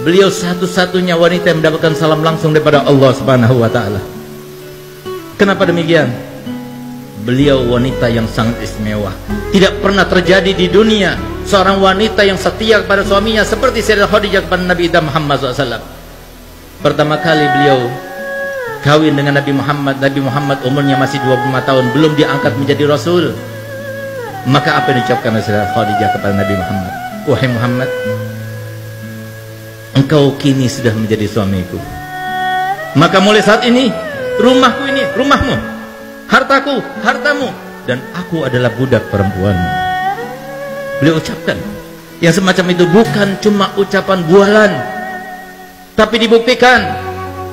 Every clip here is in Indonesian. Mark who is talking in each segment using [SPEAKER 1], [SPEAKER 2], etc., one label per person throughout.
[SPEAKER 1] Beliau satu-satunya wanita yang mendapatkan salam langsung daripada Allah Subhanahu wa taala. Kenapa demikian? Beliau wanita yang sangat istimewa. Tidak pernah terjadi di dunia seorang wanita yang setia kepada suaminya seperti Sayyidah Khadijah kepada Nabi Muhammad SAW. Pertama kali beliau kawin dengan Nabi Muhammad. Nabi Muhammad umurnya masih 25 tahun, belum diangkat menjadi Rasul. Maka apa yang diucapkan oleh Sayyidah Khadijah kepada Nabi Muhammad? Wahai Muhammad, engkau kini sudah menjadi suamiku. Maka mulai saat ini, rumahku ini rumahmu, hartaku hartamu, dan aku adalah budak perempuanmu. Beliau ucapkan yang semacam itu bukan cuma ucapan bualan, tapi dibuktikan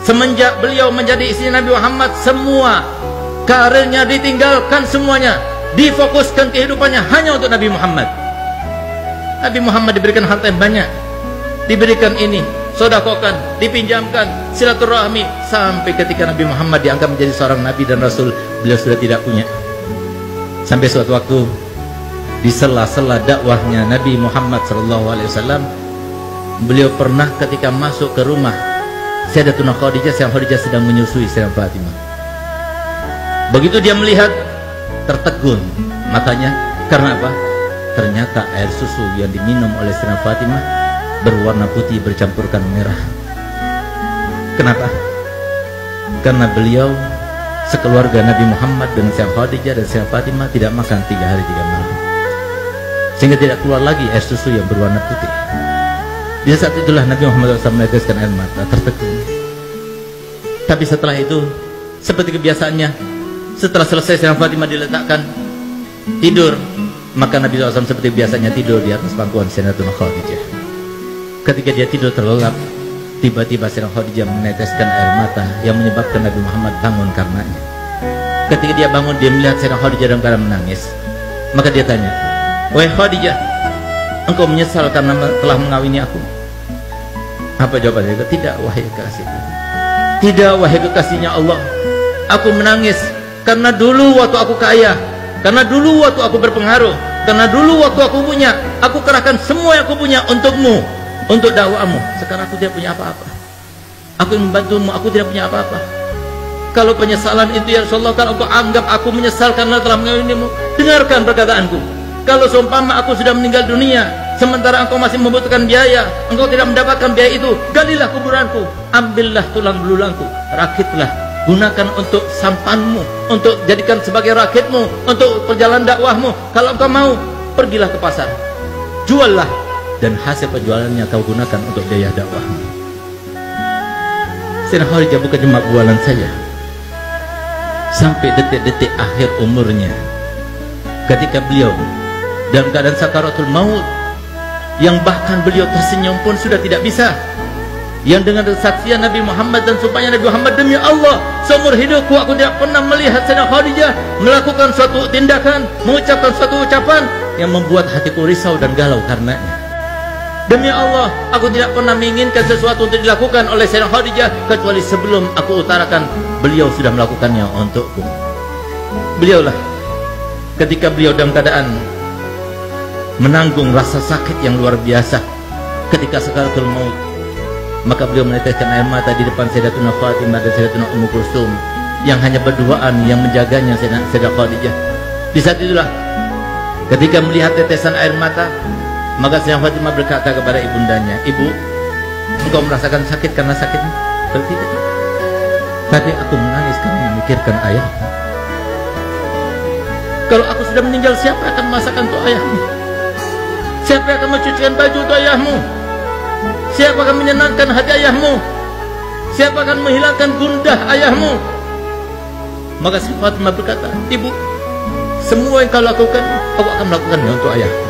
[SPEAKER 1] semenjak beliau menjadi istri Nabi Muhammad, semua karirnya ditinggalkan, semuanya difokuskan kehidupannya hanya untuk Nabi Muhammad. Nabi Muhammad diberikan harta yang banyak, diberikan ini, sodakokan, dipinjamkan, silaturahmi, sampai ketika Nabi Muhammad diangkat menjadi seorang Nabi dan Rasul, beliau sudah tidak punya. Sampai suatu waktu di sela-sela dakwahnya Nabi Muhammad SAW, beliau pernah ketika masuk ke rumah Sayyidatuna Khadijah, Sayyidah Khadijah sedang menyusui Sayyidah Fatimah. Begitu dia melihat, tertegun matanya. Karena apa? Ternyata air susu yang diminum oleh Sayyidah Fatimah berwarna putih bercampurkan merah. Kenapa? Karena beliau sekeluarga Nabi Muhammad dengan Sayyidah Khadijah dan Sayyidah Fatimah tidak makan 3 hari 3 malam, sehingga tidak keluar lagi air susu yang berwarna putih. Di saat itulah Nabi Muhammad SAW meneteskan air mata, tertegun. Tapi setelah itu, seperti kebiasaannya, setelah selesai Sayyidah Fatimah diletakkan tidur, maka Nabi SAW seperti biasanya tidur di atas pangkuan Sayyidatuna Khadijah. Ketika dia tidur terlelap, tiba-tiba Sayyidah Khadijah meneteskan air mata yang menyebabkan Nabi Muhammad bangun karenanya. Ketika dia bangun, dia melihat Sayyidah Khadijah dalam keadaan menangis. Maka dia tanya, "Wahai Khadijah, engkau menyesal karena telah mengawini aku?" Apa jawabannya? "Tidak, wahai kekasihku. Tidak, wahai kekasihnya Allah. Aku menangis karena dulu waktu aku kaya, karena dulu waktu aku berpengaruh, karena dulu waktu aku punya, aku kerahkan semua yang aku punya untukmu, untuk dakwamu. Sekarang aku tidak punya apa-apa. Aku ingin membantumu, aku tidak punya apa-apa. Kalau penyesalan itu ya Rasulullah, kalau engkau anggap aku menyesal karena telah mengawinimu, dengarkan perkataanku. Kalau seumpama aku sudah meninggal dunia, sementara engkau masih membutuhkan biaya, engkau tidak mendapatkan biaya itu, galilah kuburanku, ambillah tulang belulangku, rakitlah, gunakan untuk sampanmu, untuk jadikan sebagai rakitmu, untuk perjalanan dakwahmu. Kalau engkau mau, pergilah ke pasar, juallah, dan hasil penjualannya kau gunakan untuk biaya dakwahmu." Sayyidah Khadijah bukan cuma bualan saja. Sampai detik-detik akhir umurnya, ketika beliau dalam keadaan sakaratul maut, yang bahkan beliau tersenyum pun sudah tidak bisa, yang dengan kesaksian Nabi Muhammad dan sumpahnya Nabi Muhammad, "Demi Allah, seumur hidupku aku tidak pernah melihat Sayyidah Khadijah melakukan suatu tindakan, mengucapkan suatu ucapan yang membuat hatiku risau dan galau karenanya. Demi Allah, aku tidak pernah menginginkan sesuatu untuk dilakukan oleh Sayyidah Khadijah kecuali sebelum aku utarakan, beliau sudah melakukannya untukku." Beliaulah ketika beliau dalam keadaan menanggung rasa sakit yang luar biasa ketika sakaratul maut, maka beliau meneteskan air mata di depan Sayyidatuna Fatimah dan Sayyidatuna Ummu Kulsum yang hanya berduaan yang menjaganya Sayyidah Khadijah. Di saat itulah ketika melihat tetesan air mata, maka Sayyidah Fatimah berkata kepada ibundanya, "Ibu, engkau merasakan sakit karena sakitmu?" "Tidak. Tadi aku menangis karena memikirkan ayahmu. Kalau aku sudah meninggal, siapa akan masakan untuk ayahmu? Siapa akan mencucikan baju untuk ayahmu? Siapa akan menyenangkan hati ayahmu? Siapa akan menghilangkan gundah ayahmu?" Maka Sayyidah Fatimah berkata, "Ibu, semua yang kau lakukan, aku akan melakukannya untuk ayahku."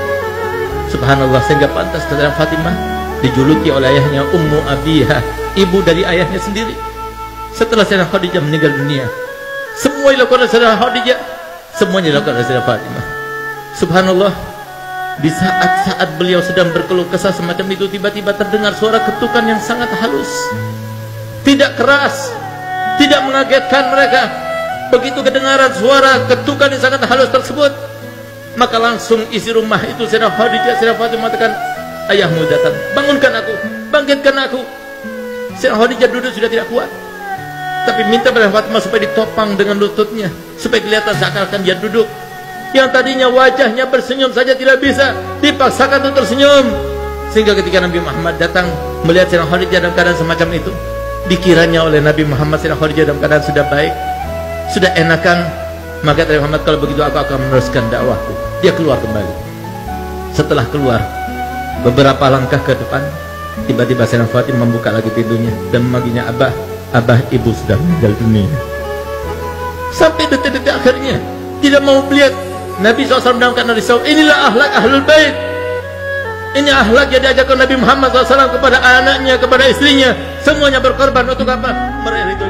[SPEAKER 1] Subhanallah, sehingga pantas Sayyidah Fatimah dijuluki oleh ayahnya Ummu Abiha, ibu dari ayahnya sendiri. Setelah Sayyidah Khadijah meninggal dunia, semua yang dilakukan oleh Sayyidah Khadijah, semuanya dilakukan oleh Sayyidah Fatimah. Subhanallah, di saat-saat beliau sedang berkeluh kesah semacam itu, tiba-tiba terdengar suara ketukan yang sangat halus, tidak keras, tidak mengagetkan mereka. Begitu kedengaran suara ketukan yang sangat halus tersebut, maka langsung isi rumah itu Sayyidah Khadijah, Sayyidah Fatimah mengatakan, "Ayahmu datang, bangunkan aku, bangkit bangkitkan aku. Sayyidah Khadijah duduk sudah tidak kuat, tapi minta pada Fatimah supaya ditopang dengan lututnya, supaya kelihatan seakan-akan dia duduk. Yang tadinya wajahnya bersenyum saja tidak bisa, dipaksakan untuk tersenyum. Sehingga ketika Nabi Muhammad datang melihat Sayyidah Khadijah dalam keadaan semacam itu, dikiranya oleh Nabi Muhammad Sayyidah Khadijah dalam keadaan sudah baik, sudah enakan. Maka Nabi Muhammad, kalau begitu aku akan meneruskan dakwahku. Dia keluar kembali. Setelah keluar beberapa langkah ke depan, tiba-tiba Sayyidah Fatimah membuka lagi pintunya dan memanggilnya, Abah, Abah, ibu sudah meninggal dunia. Sampai detik-detik akhirnya tidak mau melihat Nabi SAW dalam keadaan risau. Inilah akhlak ahlul bait. Ini akhlak yang diajarkan Nabi Muhammad SAW kepada anaknya, kepada istrinya. Semuanya berkorban untuk apa? Meraih ridho